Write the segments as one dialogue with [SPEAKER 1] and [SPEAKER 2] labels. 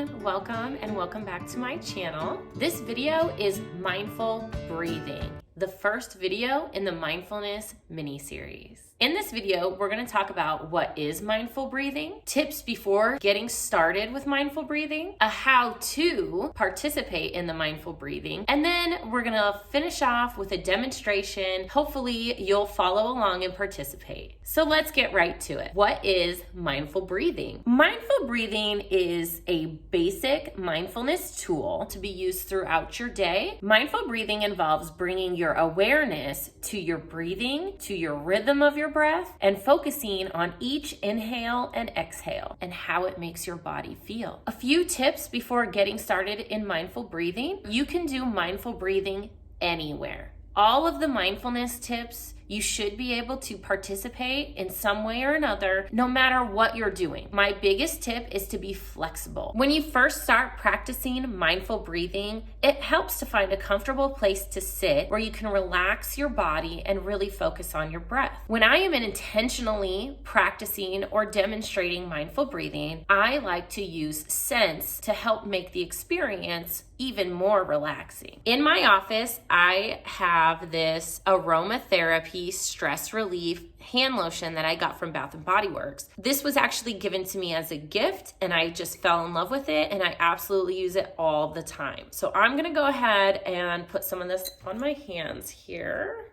[SPEAKER 1] everyone, welcome and welcome back to my channel. This video is mindful breathing, the first video in the Mindfulness Mini Series. In this video, we're going to talk about what is mindful breathing, tips before getting started with mindful breathing, a how to participate in the mindful breathing, and then we're going to finish off with a demonstration. Hopefully, you'll follow along and participate. So let's get right to it. What is mindful breathing? Mindful breathing is a basic mindfulness tool to be used throughout your day. Mindful breathing involves bringing your awareness to your breathing, to your rhythm of your breath, and focusing on each inhale and exhale and how it makes your body feel. A few tips before getting started in mindful breathing. You can do mindful breathing anywhere. All of the mindfulness tips, you should be able to participate in some way or another, no matter what you're doing. My biggest tip is to be flexible. When you first start practicing mindful breathing, it helps to find a comfortable place to sit where you can relax your body and really focus on your breath. When I am intentionally practicing or demonstrating mindful breathing, I like to use scents to help make the experience even more relaxing. In my office, I have this aromatherapy stress relief hand lotion that I got from Bath & Body Works. This was actually given to me as a gift and I just fell in love with it and I absolutely use it all the time. So I'm gonna go ahead and put some of this on my hands here.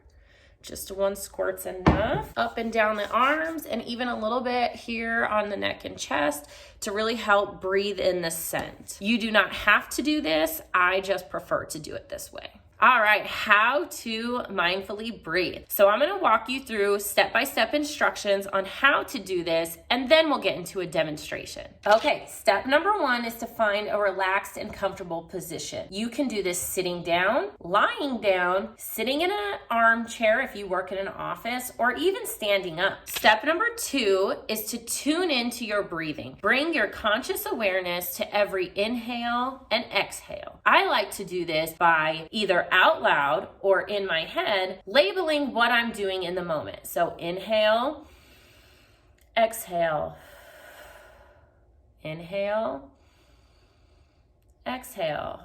[SPEAKER 1] Just one squirt's enough. Up and down the arms and even a little bit here on the neck and chest to really help breathe in the scent. You do not have to do this. I just prefer to do it this way. All right, how to mindfully breathe. So I'm gonna walk you through step-by-step instructions on how to do this, and then we'll get into a demonstration. Okay, step number one is to find a relaxed and comfortable position. You can do this sitting down, lying down, sitting in an armchair if you work in an office, or even standing up. Step number two is to tune into your breathing. Bring your conscious awareness to every inhale and exhale. I like to do this by either out loud or in my head, labeling what I'm doing in the moment. So inhale, exhale, inhale, exhale.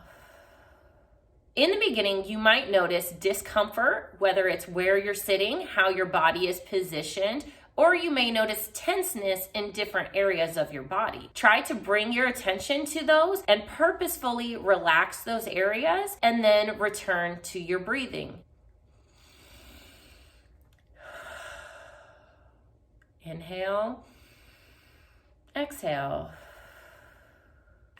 [SPEAKER 1] In the beginning, you might notice discomfort, whether it's where you're sitting, how your body is positioned, or you may notice tenseness in different areas of your body. Try to bring your attention to those and purposefully relax those areas and then return to your breathing. Inhale, exhale.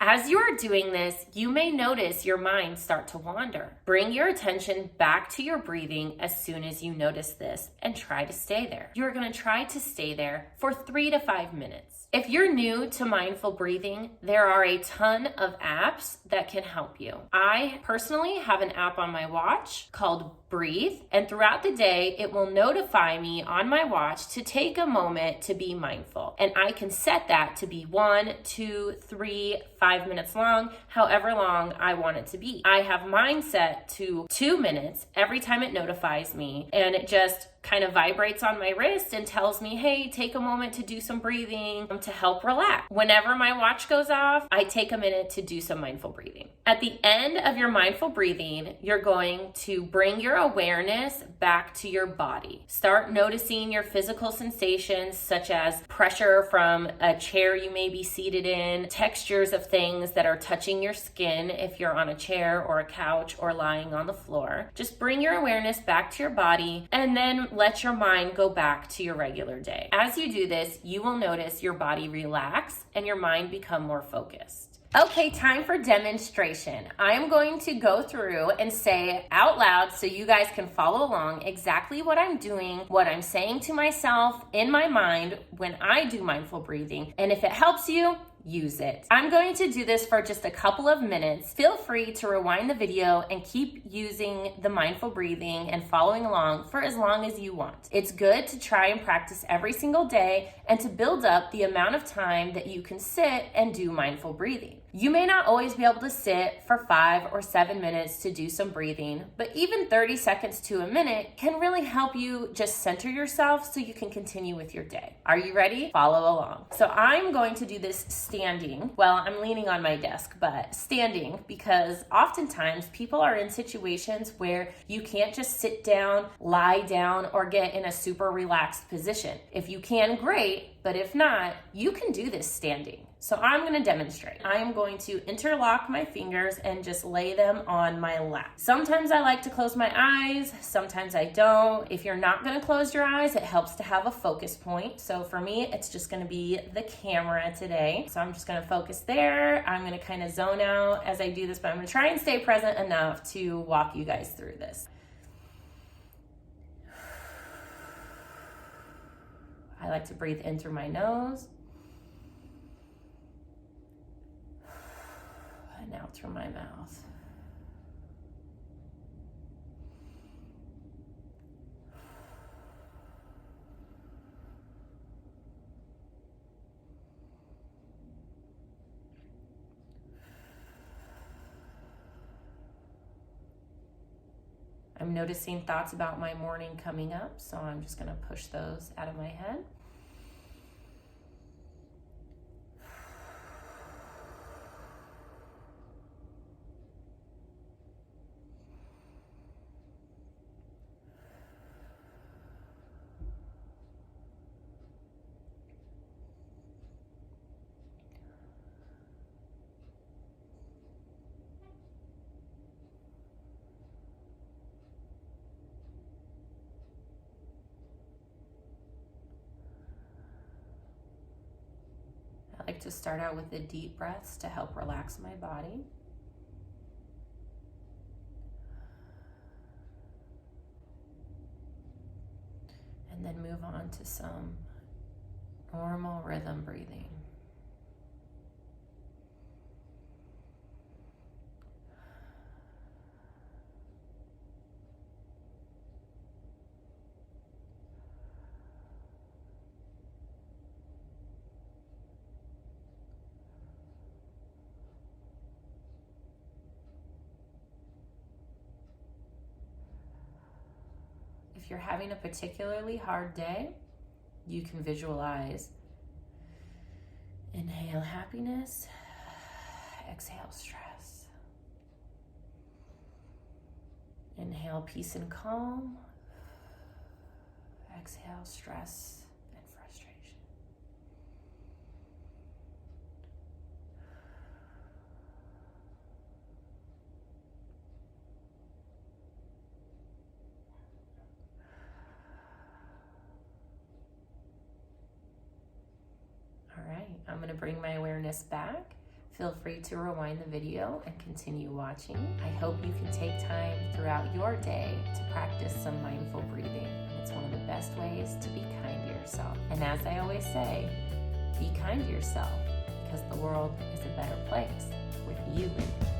[SPEAKER 1] As you are doing this, you may notice your mind start to wander. Bring your attention back to your breathing as soon as you notice this and try to stay there. You're going to try to stay there for 3 to 5 minutes. If you're new to mindful breathing, there are a ton of apps that can help you. I personally have an app on my watch called Breathe, and throughout the day, it will notify me on my watch to take a moment to be mindful. And I can set that to be 1, 2, 3, 5 minutes long, however long I want it to be. I have mine set to 2 minutes every time it notifies me, and it just kind of vibrates on my wrist and tells me, hey, take a moment to do some breathing to help relax. Whenever my watch goes off, I take a minute to do some mindful breathing. At the end of your mindful breathing, you're going to bring your awareness back to your body. Start noticing your physical sensations, such as pressure from a chair you may be seated in, textures of things that are touching your skin if you're on a chair or a couch or lying on the floor. Just bring your awareness back to your body and then let your mind go back to your regular day. As you do this, you will notice your body relax and your mind become more focused. Okay, time for demonstration. I am going to go through and say out loud so you guys can follow along exactly what I'm doing, what I'm saying to myself in my mind when I do mindful breathing. And if it helps you, use it. I'm going to do this for just a couple of minutes. Feel free to rewind the video and keep using the mindful breathing and following along for as long as you want. It's good to try and practice every single day and to build up the amount of time that you can sit and do mindful breathing. You may not always be able to sit for 5 or 7 minutes to do some breathing, but even 30 seconds to a minute can really help you just center yourself so you can continue with your day. Are you ready? Follow along. So I'm going to do this standing. Well, I'm leaning on my desk, but standing, because oftentimes people are in situations where you can't just sit down, lie down, or get in a super relaxed position. If you can, great, but if not, you can do this standing. So I'm going to demonstrate. I am going to interlock my fingers and just lay them on my lap. Sometimes I like to close my eyes, sometimes I don't. If you're not going to close your eyes, it helps to have a focus point. So for me, it's just going to be the camera today. So I'm just going to focus there. I'm going to kind of zone out as I do this, but I'm going to try and stay present enough to walk you guys through this. I like to breathe in through my nose and out through my mouth. I'm noticing thoughts about my morning coming up, so I'm just going to push those out of my head. I like to start out with the deep breaths to help relax my body. And then move on to some normal rhythm breathing. If you're having a particularly hard day, you can visualize. Inhale happiness, exhale stress. Inhale peace and calm, exhale stress and frustration. I'm going to bring my awareness back. Feel free to rewind the video and continue watching. I hope you can take time throughout your day to practice some mindful breathing. It's one of the best ways to be kind to yourself. And as I always say, be kind to yourself, because the world is a better place with you in it.